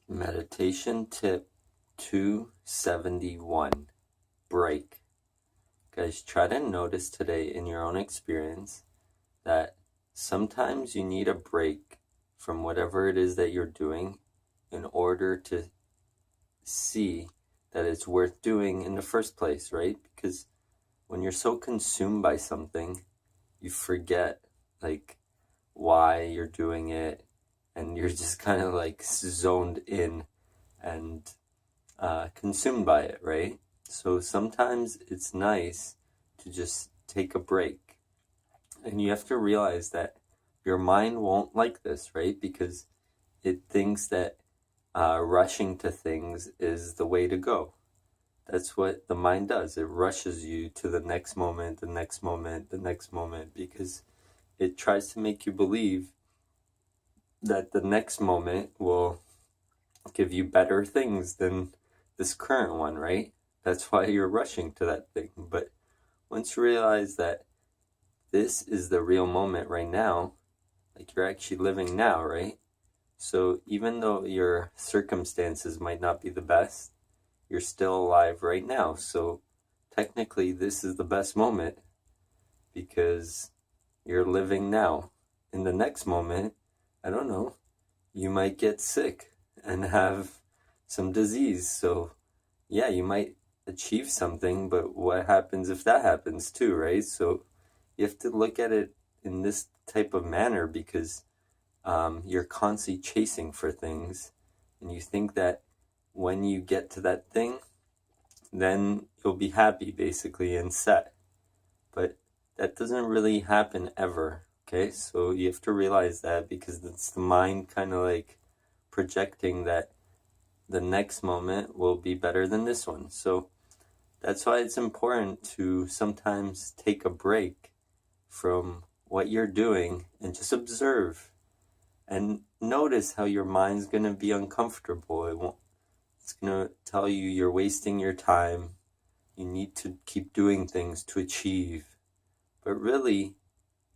Meditation tip 271, break. Guys, try to notice today in your own experience that sometimes you need a break from whatever it is that you're doing in order to see that it's worth doing in the first place, right? Because when you're so consumed by something, you forget why you're doing it, and you're just kind of zoned in and consumed by it, right? So sometimes it's nice to just take a break. And you have to realize that your mind won't like this, right? Because it thinks that rushing to things is the way to go. That's what the mind does. It rushes you to the next moment, the next moment, the next moment, because it tries to make you believe that the next moment will give you better things than this current one, right? That's why you're rushing to that thing. But once you realize that this is the real moment right now, like you're actually living now, right? So even though your circumstances might not be the best, you're still alive right now. So technically this is the best moment because you're living now. In the next moment, I don't know, you might get sick and have some disease. So yeah, you might achieve something, but what happens if that happens too, right? So you have to look at it in this type of manner because you're constantly chasing for things, and you think that when you get to that thing, then you'll be happy basically and set. But that doesn't really happen ever, okay? So you have to realize that because it's the mind kind of projecting that the next moment will be better than this one. So that's why it's important to sometimes take a break from what you're doing and just observe and notice how your mind's going to be uncomfortable. It's going to tell you you're wasting your time. You need to keep doing things to achieve. But really,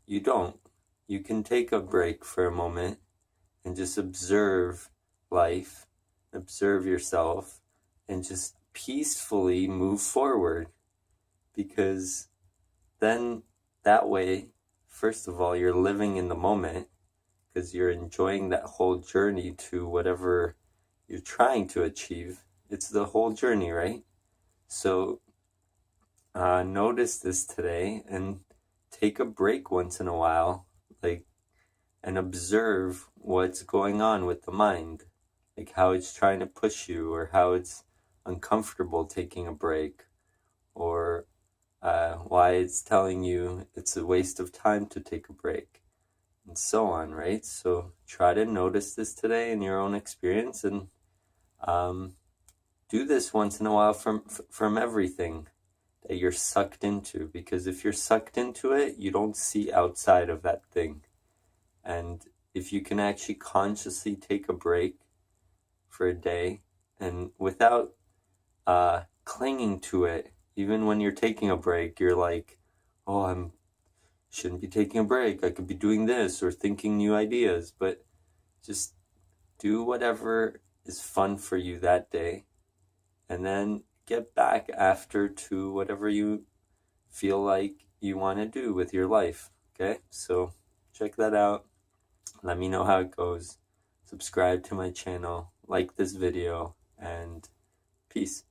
you don't. You can take a break for a moment and just observe life, observe yourself, and just peacefully move forward. Because then that way, first of all, you're living in the moment because you're enjoying that whole journey to whatever you're trying to achieve. It's the whole journey, right? So notice this today and take a break once in a while, and observe what's going on with the mind, how it's trying to push you, or how it's uncomfortable taking a break, or why it's telling you it's a waste of time to take a break, and so on, right? So try to notice this today in your own experience, and do this once in a while from everything that you're sucked into, because if you're sucked into it, you don't see outside of that thing. And if you can actually consciously take a break for a day and without clinging to it, even when you're taking a break, you're like, oh, I shouldn't be taking a break. I could be doing this or thinking new ideas. But just do whatever is fun for you that day, and then get back after to whatever you feel like you want to do with your life. Okay, so check that out. Let me know how it goes. Subscribe to my channel, like this video, and peace.